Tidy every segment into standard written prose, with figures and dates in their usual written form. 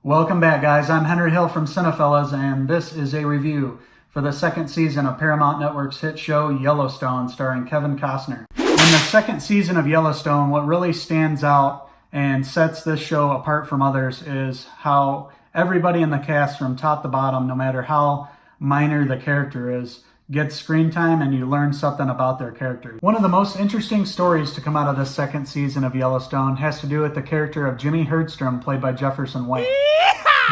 Welcome back, guys. I'm Henry Hill from Cinephellas, and this is a review for the second season of Paramount Network's hit show Yellowstone, starring Kevin Costner. In the second season of Yellowstone, what really stands out and sets this show apart from others is how everybody in the cast, from top to bottom, no matter how minor the character is, gets screen time and you learn something about their character. One of the most interesting stories to come out of this second season of Yellowstone has to do with the character of Jimmy Sturm, played by Jefferson White.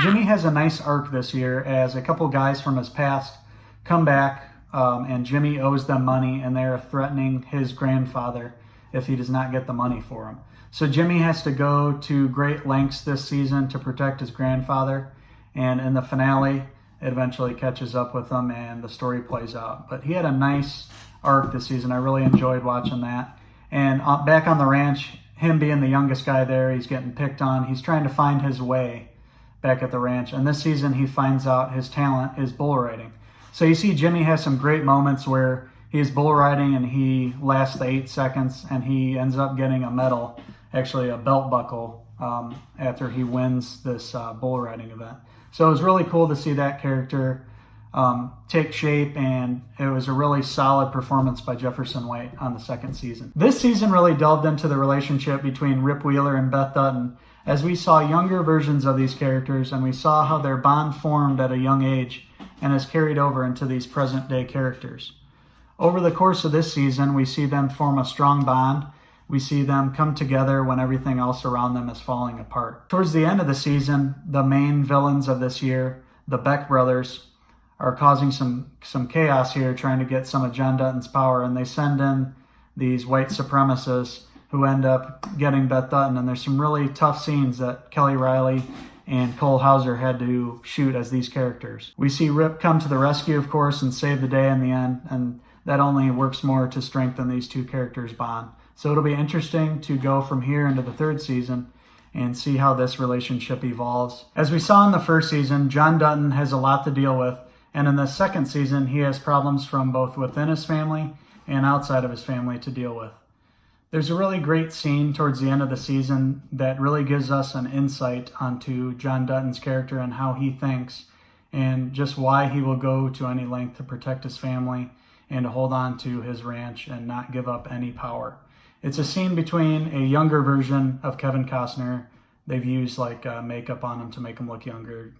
Jimmy has a nice arc this year as a couple guys from his past come back and Jimmy owes them money and they're threatening his grandfather if he does not get the money for him. So Jimmy has to go to great lengths this season to protect his grandfather, and in the finale it eventually catches up with him and the story plays out. But he had a nice arc this season. I really enjoyed watching that. And back on the ranch, him being the youngest guy there, he's getting picked on. He's trying to find his way back at the ranch. And this season he finds out his talent is bull riding. So you see Jimmy has some great moments where he's bull riding and he lasts the 8 seconds and he ends up getting a medal, actually a belt buckle, after he wins this bull riding event. So it was really cool to see that character take shape, and it was a really solid performance by Jefferson White on the second season. This season really delved into the relationship between Rip Wheeler and Beth Dutton, as we saw younger versions of these characters and we saw how their bond formed at a young age and has carried over into these present day characters. Over the course of this season, we see them form a strong bond. We see them come together when everything else around them is falling apart. Towards the end of the season, the main villains of this year, the Beck Brothers, are causing some chaos here, trying to get some of Jon Dutton's power, and they send in these white supremacists who end up getting Beth Dutton. And there's some really tough scenes that Kelly Riley and Cole Hauser had to shoot as these characters. We see Rip come to the rescue, of course, and save the day in the end, and that only works more to strengthen these two characters' bond. So it'll be interesting to go from here into the third season and see how this relationship evolves. As we saw in the first season, Jon Dutton has a lot to deal with, and in the second season, he has problems from both within his family and outside of his family to deal with. There's a really great scene towards the end of the season that really gives us an insight onto Jon Dutton's character and how he thinks, and just why he will go to any length to protect his family and to hold on to his ranch and not give up any power. It's a scene between a younger version of Kevin Costner. They've used makeup on him to make him look younger,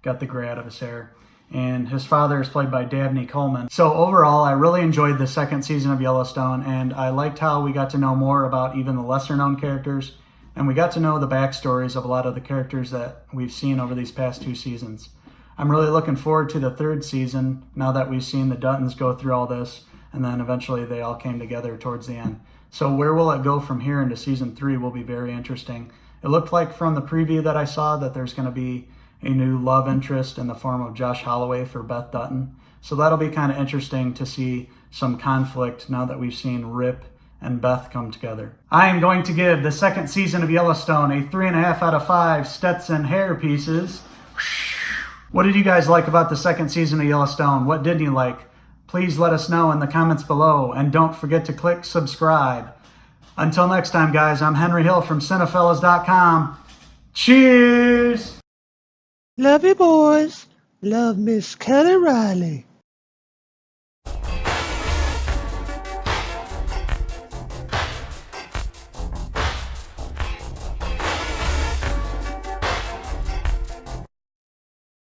got the gray out of his hair. And his father is played by Dabney Coleman. So overall, I really enjoyed the second season of Yellowstone, and I liked how we got to know more about even the lesser known characters, and we got to know the backstories of a lot of the characters that we've seen over these past 2 seasons. I'm really looking forward to the third season now that we've seen the Duttons go through all this, and then eventually they all came together towards the end. So where will it go from here into season 3 will be very interesting. It looked like from the preview that I saw that there's going to be a new love interest in the form of Josh Holloway for Beth Dutton. So that'll be kind of interesting to see some conflict now that we've seen Rip and Beth come together. I am going to give the second season of Yellowstone a 3.5 out of 5 Stetson hair pieces. What did you guys like about the second season of Yellowstone? What didn't you like? Please let us know in the comments below, and don't forget to click subscribe. Until next time, guys, I'm Henry Hill from Cinephellas.com. Cheers! Love you, boys. Love Miss Kelly Riley.